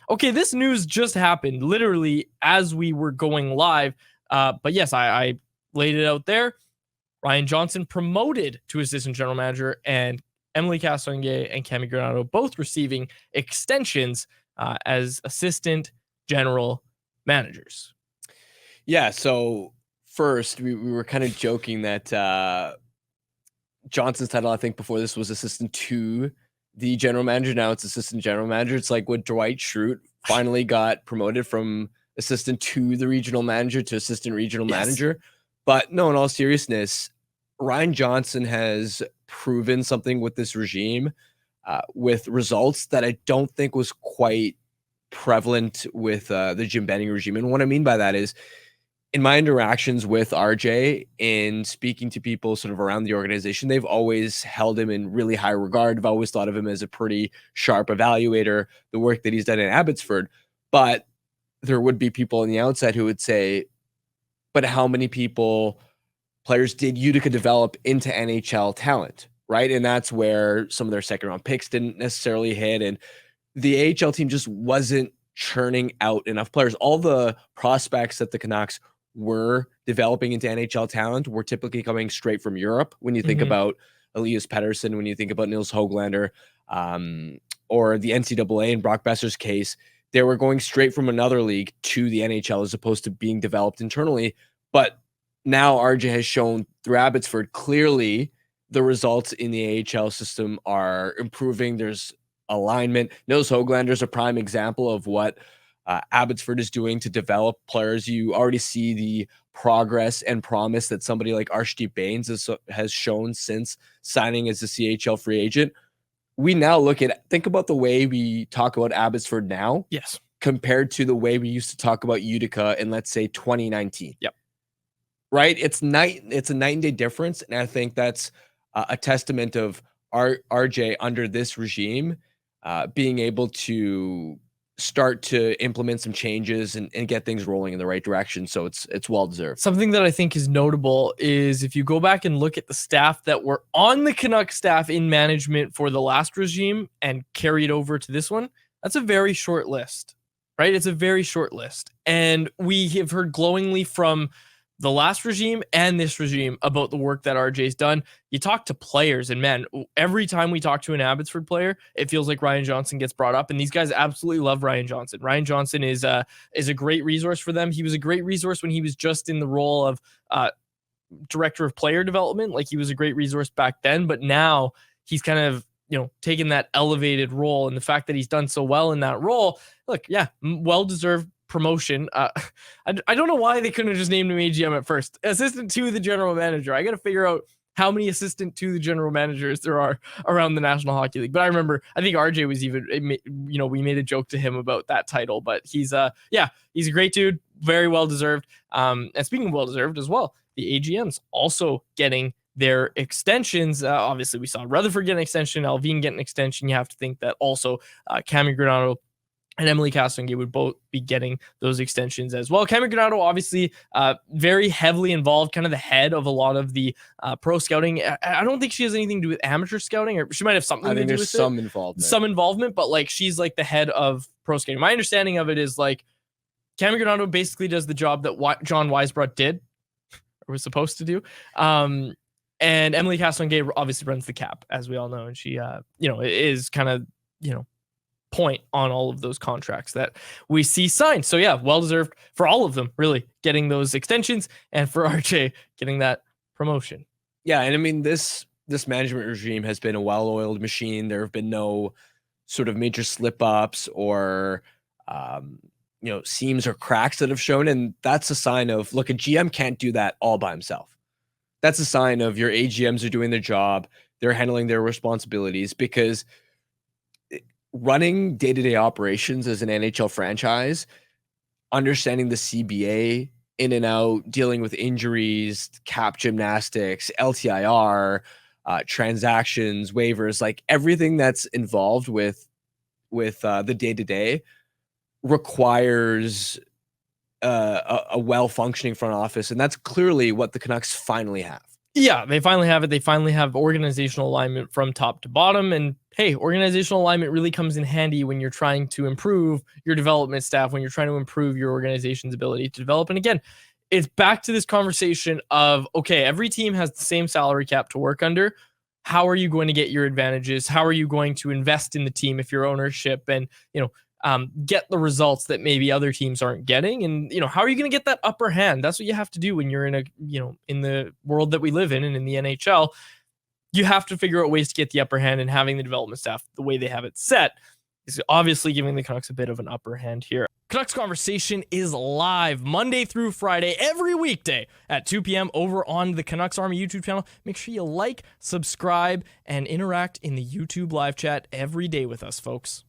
Okay, this news just happened literally as we were going live. But yes, I laid it out there. Ryan Johnson promoted to assistant general manager, and Émilie Castonguay and Cammi Granato both receiving extensions as assistant general managers. Yeah, so first we were kind of joking that Johnson's title, I think before this, was assistant to the general manager. Now it's assistant general manager. It's like when Dwight Schrute finally got promoted from assistant to the regional manager to assistant regional manager. But no, in all seriousness, Ryan Johnson has proven something with this regime with results that I don't think was quite prevalent with the Jim Benning regime. And what I mean by that is, in my interactions with RJ and speaking to people sort of around the organization, they've always held him in really high regard. I've always thought of him as a pretty sharp evaluator, the work that he's done in Abbotsford. But there would be people on the outside who would say, but how many players did Utica develop into NHL talent, right? And that's where some of their second round picks didn't necessarily hit. And the AHL team just wasn't churning out enough players. All the prospects that the Canucks were developing into NHL talent were typically coming straight from Europe. When you think about Elias Pettersson, when you think about Nils Höglander, or the NCAA in Brock Besser's case, they were going straight from another league to the NHL as opposed to being developed internally. But now RJ has shown through Abbotsford, clearly the results in the AHL system are improving. There's alignment. Nils Höglander is a prime example of what Abbotsford is doing to develop players. You already see the progress and promise that somebody like Arshdeep Bains has shown since signing as a CHL free agent. We now think about the way we talk about Abbotsford now. Yes. Compared to the way we used to talk about Utica in, let's say, 2019. Yep. Right? It's a night and day difference. And I think that's a testament of RJ under this regime being able to start to implement some changes and get things rolling in the right direction. So it's well deserved. Something that I think is notable is if you go back and look at the staff that were on the Canucks staff in management for the last regime and carry it over to this one, that's a very short list, right? It's a very short list. And we have heard glowingly from the last regime and this regime about the work that RJ's done. You talk to players, and man, every time we talk to an Abbotsford player, it feels like Ryan Johnson gets brought up, and these guys absolutely love Ryan Johnson. Ryan Johnson is a great resource for them. He was a great resource when he was just in the role of director of player development. Like, he was a great resource back then, but now he's kind of, taken that elevated role, and the fact that he's done so well in that role, look, yeah, well-deserved promotion. I don't know why they couldn't have just named him AGM at first. Assistant to the general manager. I got to figure out how many assistant to the general managers there are around the National Hockey League. But I remember, I think RJ was even, we made a joke to him about that title, but he's a great dude. Very well deserved. And speaking of well deserved as well, the AGMs also getting their extensions. Obviously we saw Rutherford get an extension, Alvin get an extension. You have to think that also Cammi Granato and Émilie Castonguay would both be getting those extensions as well. Cammi Granato, obviously, very heavily involved, kind of the head of a lot of the pro scouting. I don't think she has anything to do with amateur scouting, or she might have something to do with it. I think there's some involvement, but like, she's like the head of pro scouting. My understanding of it is like Cammi Granato basically does the job that John Weisbrot did, or was supposed to do. And Émilie Castonguay obviously runs the cap, as we all know, and she, is kind of, point on all of those contracts that we see signed. So yeah, well deserved for all of them, really, getting those extensions, and for RJ getting that promotion. Yeah, and I mean, this management regime has been a well-oiled machine. There have been no sort of major slip-ups or seams or cracks that have shown, and that's a sign of, look, a GM can't do that all by himself. That's a sign of your AGMs are doing their job, they're handling their responsibilities, because running day-to-day operations as an NHL franchise, understanding the CBA in and out, dealing with injuries, cap gymnastics, LTIR, transactions, waivers, like everything that's involved with the day-to-day requires a well-functioning front office. And that's clearly what the Canucks finally have. Yeah, they finally have it. They finally have organizational alignment from top to bottom. And hey, organizational alignment really comes in handy when you're trying to improve your development staff, when you're trying to improve your organization's ability to develop. And again, it's back to this conversation of, okay, every team has the same salary cap to work under. How are you going to get your advantages? How are you going to invest in the team if you're ownership and, get the results that maybe other teams aren't getting? And, how are you going to get that upper hand? That's what you have to do when you're in in the world that we live in and in the NHL. You have to figure out ways to get the upper hand, and having the development staff the way they have it set is obviously giving the Canucks a bit of an upper hand here. Canucks Conversation is live Monday through Friday, every weekday at 2 p.m. over on the Canucks Army YouTube channel. Make sure you like, subscribe, and interact in the YouTube live chat every day with us, folks.